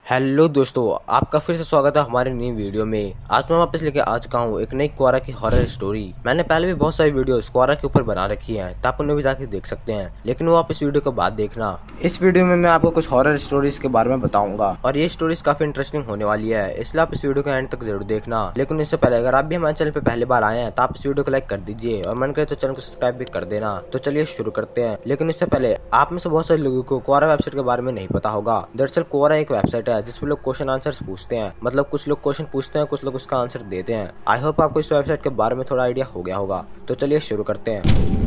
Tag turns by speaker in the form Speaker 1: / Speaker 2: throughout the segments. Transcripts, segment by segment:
Speaker 1: Hello दोस्तों, आपका फिर से स्वागत है हमारे नई वीडियो में। आज मैं वापस लेके आ चुका हूँ एक नई क्वारा की हॉरर स्टोरी। मैंने पहले भी बहुत सारी वीडियोस क्वारा के ऊपर बना रखी हैं, तो आप उन्हें भी जाके देख सकते हैं, लेकिन वो आप इस वीडियो के बाद देखना। इस वीडियो में मैं आपको कुछ हॉरर स्टोरीज के बारे में बताऊंगा और ये स्टोरीज काफी इंटरेस्टिंग होने वाली है, इसलिए आप इस वीडियो को एंड तक जरूर देखना। लेकिन इससे पहले अगर आप भी हमारे चैनल पर पहली बार आए हैं तो आप इस वीडियो को लाइक कर दीजिए और मन करे तो चैनल को सब्सक्राइब भी कर देना। तो चलिए शुरू करते हैं। लेकिन इससे पहले आप में से बहुत सारे लोगों को क्वारा वेबसाइट के बारे में नहीं पता होगा। दरअसल क्वारा एक वेबसाइट है जिसमें लोग क्वेश्चन आंसर्स पूछते हैं, मतलब कुछ लोग क्वेश्चन पूछते हैं, कुछ लोग उसका आंसर देते हैं। आई होप आपको इस वेबसाइट के बारे में थोड़ा आइडिया हो गया होगा। तो चलिए शुरू करते हैं।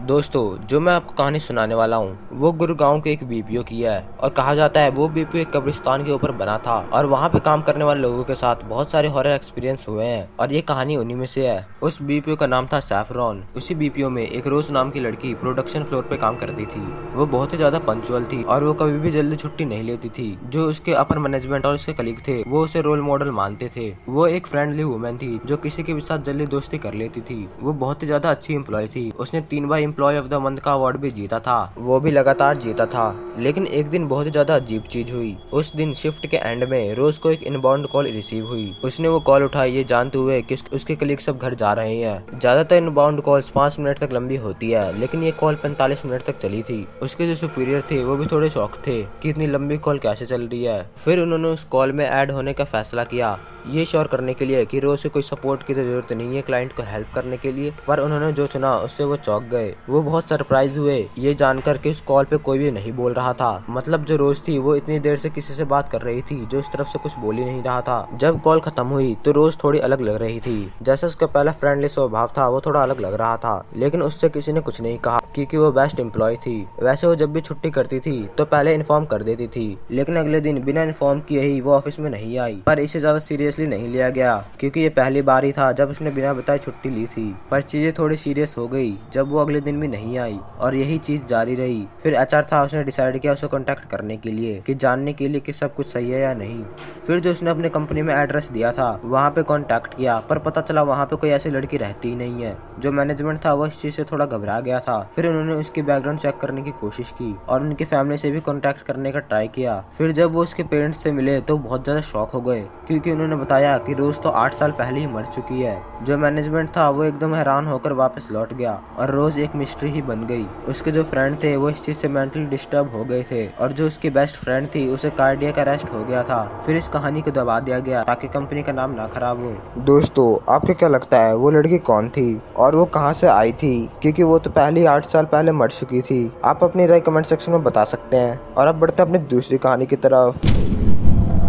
Speaker 1: दोस्तों, जो मैं आपको कहानी सुनाने वाला हूँ वो गुरुगांव के एक बीपीओ की है और कहा जाता है वो बीपीओ एक कब्रिस्तान के ऊपर बना था और वहाँ पे काम करने वाले लोगों के साथ बहुत सारे हॉरर एक्सपीरियंस हुए हैं और ये कहानी उन्हीं में से है। उस बीपीओ का नाम था सैफरॉन। उसी बीपीओ में एक रोज नाम की लड़की प्रोडक्शन फ्लोर पे काम करती थी। वो बहुत ही ज्यादा पंक्चुअल थी और वो कभी भी जल्दी छुट्टी नहीं लेती थी। जो उसके अपर मैनेजमेंट और उसके कलीग थे वो उसे रोल मॉडल मानते थे। वो एक फ्रेंडली वुमेन थी जो किसी के भी साथ जल्दी दोस्ती कर लेती थी। वो बहुत ही ज्यादा अच्छी एम्प्लॉय थी। उसने 3 बार एम्प्लॉय ऑफ द मंथ का अवार्ड भी जीता था, वो भी लगातार जीता था। लेकिन एक दिन बहुत ही ज्यादा अजीब चीज हुई। उस दिन शिफ्ट के एंड में रोज को एक इनबाउंड कॉल रिसीव हुई। उसने वो कॉल उठाई ये जानते हुए कि उसके कलीग सब घर जा रहे हैं। ज्यादातर इनबाउंड कॉल्स 5 मिनट तक लंबी होती है, लेकिन ये कॉल 45 मिनट तक चली थी। उसके जो सुपीरियर थे वो भी थोड़े शॉक थे कि इतनी लंबी कॉल कैसे चल रही है। फिर उन्होंने उस कॉल में ऐड होने का फैसला किया, ये श्योर करने के लिए कि रोज से कोई सपोर्ट की तो जरूरत नहीं है क्लाइंट को हेल्प करने के लिए। पर उन्होंने जो सुना उससे वो चौंक गए। वो बहुत सरप्राइज हुए ये जानकर कि उस कॉल पे कोई भी नहीं बोल रहा था। मतलब जो रोज थी वो इतनी देर से किसी से बात कर रही थी जो इस तरफ से कुछ बोल ही नहीं रहा था। जब कॉल खत्म हुई तो रोज थोड़ी अलग लग रही थी। जैसे उसका पहला फ्रेंडली स्वभाव था वो थोड़ा अलग लग रहा था, लेकिन उससे किसी ने कुछ नहीं कहा क्योंकि वो बेस्ट एम्प्लॉय थी। वैसे वो जब भी छुट्टी करती थी तो पहले इन्फॉर्म कर देती थी, लेकिन अगले दिन बिना इन्फॉर्म किए ही वो ऑफिस में नहीं आई। पर इसे ज्यादा सीरियसली नहीं लिया गया क्योंकि ये पहली बार ही था जब उसने बिना बताए छुट्टी ली थी। पर चीजें थोड़ी सीरियस हो गई जब वो अगले दिन भी नहीं आई और यही चीज जारी रही। फिर एचआर था, उसने डिसाइड किया उसे कांटेक्ट करने के लिए कि जानने के लिए कि सब कुछ सही है या नहीं। फिर जो उसने अपने कंपनी में एड्रेस दिया था वहाँ पे कांटेक्ट किया, पर पता चला वहाँ पे कोई ऐसी लड़की रहती ही नहीं है। जो मैनेजमेंट था वो इस चीज से थोड़ा घबरा गया था। फिर उन्होंने उसकी बैकग्राउंड चेक करने की कोशिश की और उनकी फैमिली से भी कांटेक्ट करने का ट्राई किया। फिर जब वो उसके पेरेंट्स से मिले तो बहुत ज्यादा शॉक हो गए क्योंकि उन्होंने बताया कि रोज तो 8 साल पहले ही मर चुकी है। जो मैनेजमेंट था वो एकदम हैरान होकर वापस लौट गया और रोज एक मिस्ट्री ही बन गई। उसके जो फ्रेंड थे वो इस चीज से मेंटली डिस्टर्ब हो गए थे और जो उसकी बेस्ट फ्रेंड थी उसे कार्डियक अरेस्ट हो गया था। फिर इस कहानी को दबा दिया गया ताकि कंपनी का नाम ना खराब हो। दोस्तों, आपको क्या लगता है वो लड़की कौन थी और वो कहाँ से आई थी? क्योंकि वो तो पहले ही 8 साल पहले मर चुकी थी। आप अपनी राय कमेंट सेक्शन में बता सकते हैं। और अब बढ़ते हैं अपनी दूसरी कहानी की तरफ।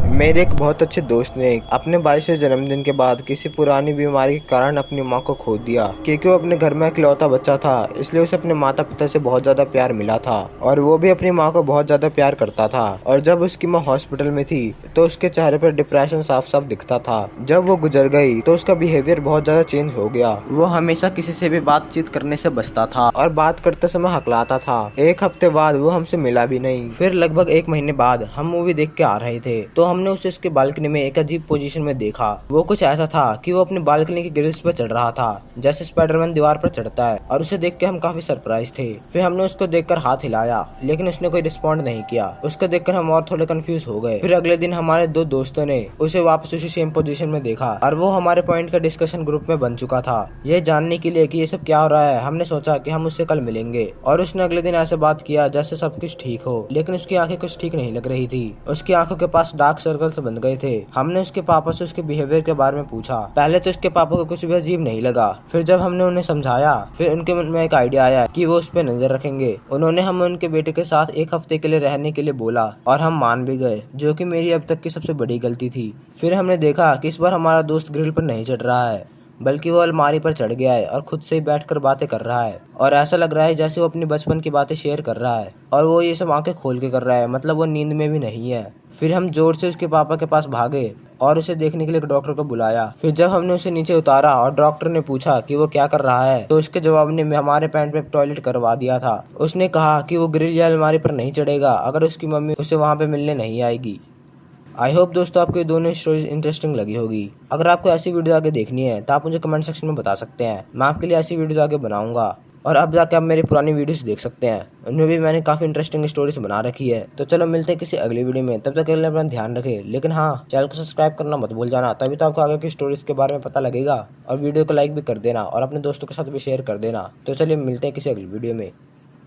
Speaker 1: मेरे एक बहुत अच्छे दोस्त ने अपने 22वें जन्मदिन के बाद किसी पुरानी बीमारी के कारण अपनी मां को खो दिया। क्योंकि वो अपने घर में इकलौता बच्चा था इसलिए उसे अपने माता पिता से बहुत ज्यादा प्यार मिला था और वो भी अपनी मां को बहुत ज्यादा प्यार करता था। और जब उसकी मां हॉस्पिटल में थी तो उसके चेहरे पर डिप्रेशन साफ साफ दिखता था। जब वो गुजर गई तो उसका बिहेवियर बहुत ज्यादा चेंज हो गया। वो हमेशा किसी से भी बातचीत करने से बचता था और बात करते समय हकलाता था। एक हफ्ते बाद वो हमसे मिला भी नहीं। फिर लगभग 1 महीने बाद हम मूवी देख के आ रहे थे तो हमने उसे उसके बालकनी में एक अजीब पोजीशन में देखा। वो कुछ ऐसा था कि वो अपनी बालकनी की ग्रिल्स पर चढ़ रहा था जैसे स्पाइडरमैन दीवार पर चढ़ता है, और उसे देख के हम काफी सरप्राइज थे। फिर हमने उसको देखकर हाथ हिलाया लेकिन उसने कोई रिस्पॉन्ड नहीं किया। उसको देखकर हम और थोड़े कंफ्यूज हो गए। फिर अगले दिन हमारे 2 दोस्तों ने उसे वापस उसी सेम पोजीशन में देखा और वो हमारे पॉइंट का डिस्कशन ग्रुप में बन चुका था। ये जानने के लिए कि ये सब क्या हो रहा है हमने सोचा कि हम उससे कल मिलेंगे और उसने अगले दिन ऐसे बात किया जैसे सब कुछ ठीक हो, लेकिन उसकी आंखें कुछ ठीक नहीं लग रही थी। उसकी आंखों के पास डार्क सर्कल्स बन गए थे। हमने उसके पापा से उसके बिहेवियर के बारे में पूछा। पहले तो उसके पापा को कुछ भी अजीब नहीं लगा। फिर जब हमने उन्हें समझाया फिर उनके मन में एक आइडिया आया कि वो उस पर नजर रखेंगे। उन्होंने हमें उनके बेटे के साथ 1 हफ्ते के लिए रहने के लिए बोला और हम मान भी गए, जो कि मेरी अब तक की सबसे बड़ी गलती थी। फिर हमने देखा कि इस बार हमारा दोस्त ग्रिल पर नहीं चढ़ रहा है बल्कि वो अलमारी पर चढ़ गया है और खुद से ही बैठकर बातें कर रहा है और ऐसा लग रहा है जैसे वो अपनी बचपन की बातें शेयर कर रहा है और वो ये सब आंखें खोल के कर रहा है, मतलब वो नींद में भी नहीं है। फिर हम जोर से उसके पापा के पास भागे और उसे देखने के लिए एक डॉक्टर को बुलाया। फिर जब हमने उसे नीचे उतारा और डॉक्टर ने पूछा कि वो क्या कर रहा है तो उसके जवाब ने हमारे पैंट में टॉयलेट करवा दिया था। उसने कहा कि वो ग्रिल या अलमारी पर नहीं चढ़ेगा अगर उसकी मम्मी उसे वहाँ पे मिलने नहीं आएगी। आई होप दोस्तों आपको ये दोनों स्टोरीज इंटरेस्टिंग लगी होगी। अगर आपको ऐसी वीडियो आगे देखनी है तो आप मुझे कमेंट सेक्शन में बता सकते हैं, मैं आपके लिए ऐसी वीडियो आगे बनाऊंगा। और अब जाके आप मेरी पुरानी वीडियोस देख सकते हैं, उनमें भी मैंने काफी इंटरेस्टिंग स्टोरीज बना रखी है। तो चलो मिलते हैं किसी अगली वीडियो में, तब तक के लिए अपना ध्यान रखें। लेकिन हाँ, चैनल को सब्सक्राइब करना मत भूल जाना, तभी तो आपको आगे की स्टोरीज के बारे में पता लगेगा। और वीडियो को लाइक भी कर देना और अपने दोस्तों के साथ भी शेयर कर देना। तो चलिए मिलते हैं किसी अगली वीडियो में।